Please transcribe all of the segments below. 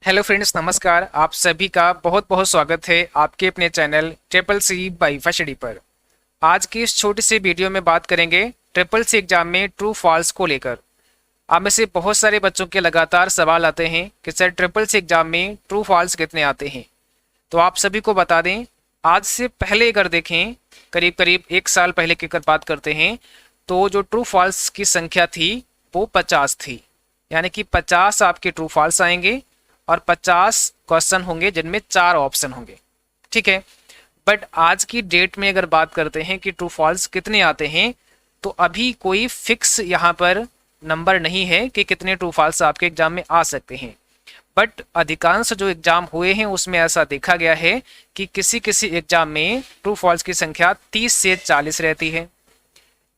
Hello friends, नमस्कार। आप सभी का बहुत बहुत स्वागत है आपके अपने चैनल ट्रिपल सी बाई फशडी पर। आज की इस छोटी सी वीडियो में बात करेंगे ट्रिपल सी एग्जाम में ट्रू फॉल्स को लेकर। आप में से बहुत सारे बच्चों के लगातार सवाल आते हैं कि सर ट्रिपल सी एग्जाम में ट्रू फॉल्स कितने आते हैं। तो आप सभी को बता दें, आज से पहले अगर देखें, करीब करीब 1 साल पहले की अगर बात करते हैं तो जो ट्रू फॉल्स की संख्या थी वो 50 थी। यानी कि 50 आपके ट्रू फॉल्स आएंगे और 50 क्वेश्चन होंगे जिनमें 4 ऑप्शन होंगे। ठीक है, बट आज की डेट में अगर बात करते हैं कि ट्रू फॉल्स कितने आते हैं, तो अभी कोई फिक्स यहाँ पर नंबर नहीं है कि कितने ट्रू फॉल्स आपके एग्जाम में आ सकते हैं। बट अधिकांश जो एग्जाम हुए हैं उसमें ऐसा देखा गया है कि किसी किसी एग्जाम में ट्रू फॉल्स की संख्या 30 से 40 रहती है,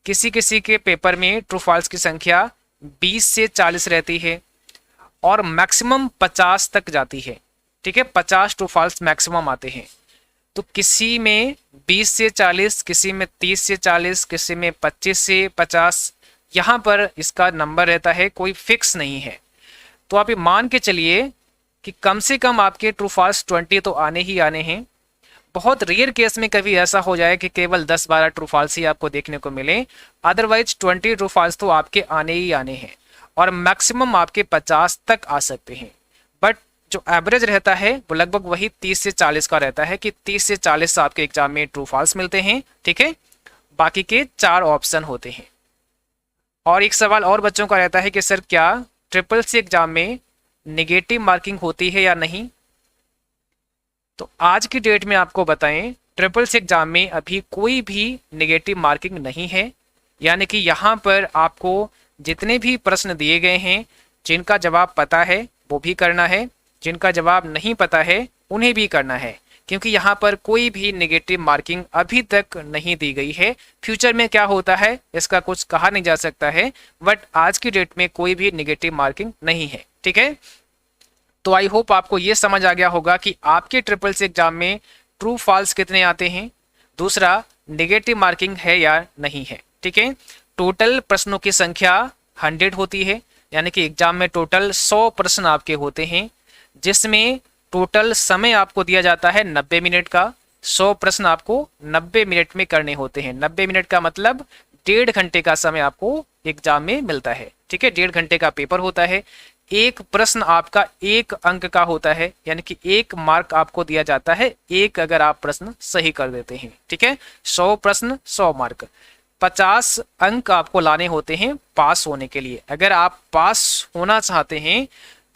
किसी किसी के पेपर में ट्रू फॉल्स की संख्या 20 से 40 रहती है और मैक्सिमम 50 तक जाती है। ठीक है, 50 ट्रू फॉल्स मैक्सिमम आते हैं। तो किसी में 20 से 40, किसी में 30 से 40, किसी में 25 से 50, यहाँ पर इसका नंबर रहता है, कोई फिक्स नहीं है। तो आप ये मान के चलिए कि कम से कम आपके ट्रू फॉल्स 20 तो आने ही आने हैं। बहुत रेयर केस में कभी ऐसा हो जाए कि केवल 10-12 ट्रू फॉल्स ही आपको देखने को मिले, अदरवाइज 20 ट्रू फॉल्स तो आपके आने ही आने हैं और मैक्सिमम आपके 50 तक आ सकते हैं। बट जो एवरेज रहता है वो लगभग वही 30 से 40 का रहता है कि 30 से 40 आपके एग्जाम में ट्रू फॉल्स मिलते हैं। ठीक है, बाकी के 4 ऑप्शन होते हैं। और एक सवाल और बच्चों का रहता है कि सर क्या ट्रिपल सी एग्जाम में निगेटिव मार्किंग होती है या नहीं। तो आज की डेट में आपको बताएं, ट्रिपल सी एग्जाम में अभी कोई भी निगेटिव मार्किंग नहीं है। यानी कि यहाँ पर आपको जितने भी प्रश्न दिए गए हैं, जिनका जवाब पता है वो भी करना है, जिनका जवाब नहीं पता है उन्हें भी करना है, क्योंकि यहाँ पर कोई भी नेगेटिव मार्किंग अभी तक नहीं दी गई है। फ्यूचर में क्या होता है इसका कुछ कहा नहीं जा सकता है, बट आज की डेट में कोई भी नेगेटिव मार्किंग नहीं है। ठीक है, तो आई होप आपको ये समझ आ गया होगा कि आपके ट्रिपल सी एग्जाम में ट्रू फॉल्स कितने आते हैं, दूसरा नेगेटिव मार्किंग है या नहीं है। ठीक है, टोटल प्रश्नों की संख्या 100 होती है, यानी कि एग्जाम में टोटल 100 प्रश्न आपके होते हैं, जिसमें टोटल समय आपको दिया जाता है 90 मिनट का। 100 प्रश्न आपको 90 मिनट में करने होते हैं। 90 मिनट का मतलब 1.5 घंटे का समय आपको एग्जाम में मिलता है। ठीक है, 1.5 घंटे का पेपर होता है। एक प्रश्न आपका 1 अंक का होता है, यानी कि 1 मार्क आपको दिया जाता है, एक अगर आप प्रश्न सही कर देते हैं। ठीक है, 100 प्रश्न 100 मार्क, 50 अंक आपको लाने होते हैं पास होने के लिए। अगर आप पास होना चाहते हैं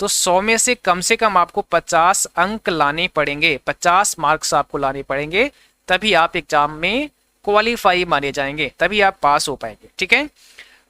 तो 100 में से कम आपको 50 अंक लाने पड़ेंगे, 50 मार्क्स आपको लाने पड़ेंगे, तभी आप एग्जाम में क्वालिफाई माने जाएंगे, तभी आप पास हो पाएंगे। ठीक है,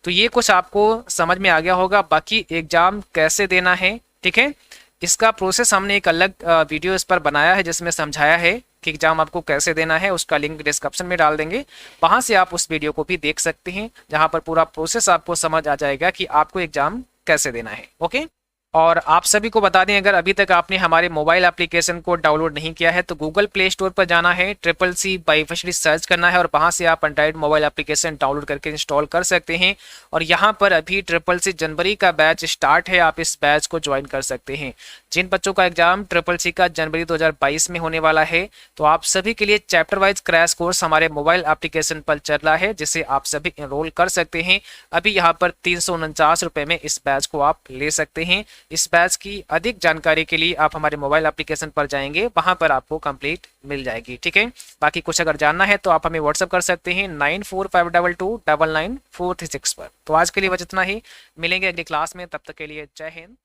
तो ये कुछ आपको समझ में आ गया होगा। बाकी एग्जाम कैसे देना है, ठीक है, इसका प्रोसेस हमने एक अलग वीडियो इस पर बनाया है जिसमें समझाया है कि एग्जाम आपको कैसे देना है। उसका लिंक डिस्क्रिप्शन में डाल देंगे, वहां से आप उस वीडियो को भी देख सकते हैं, जहां पर पूरा प्रोसेस आपको समझ आ जाएगा कि आपको एग्जाम कैसे देना है। ओके, और आप सभी को बता दें, अगर अभी तक आपने हमारे मोबाइल एप्लीकेशन को डाउनलोड नहीं किया है तो गूगल प्ले स्टोर पर जाना है, ट्रिपल सी बाई फशडी सर्च करना है और वहां से आप एंड्रॉइड मोबाइल एप्लीकेशन डाउनलोड करके इंस्टॉल कर सकते हैं। और यहाँ पर अभी ट्रिपल सी जनवरी का बैच स्टार्ट है, आप इस बैच को ज्वाइन कर सकते हैं। जिन बच्चों का एग्जाम ट्रिपल सी का जनवरी 2022 में होने वाला है, तो आप सभी के लिए चैप्टर वाइज क्रैश कोर्स हमारे मोबाइल एप्लीकेशन पर चल रहा है, जिसे आप सभी एनरोल कर सकते हैं। अभी यहाँ पर 349 रुपये में इस बैच को आप ले सकते हैं। इस बैच की अधिक जानकारी के लिए आप हमारे मोबाइल एप्लीकेशन पर जाएंगे, वहां पर आपको कंप्लीट मिल जाएगी। ठीक है, बाकी कुछ अगर जानना है तो आप हमें व्हाट्सअप कर सकते हैं 9452299436 पर। तो आज के लिए बस इतना ही, मिलेंगे अगली क्लास में, तब तक के लिए जय हिंद।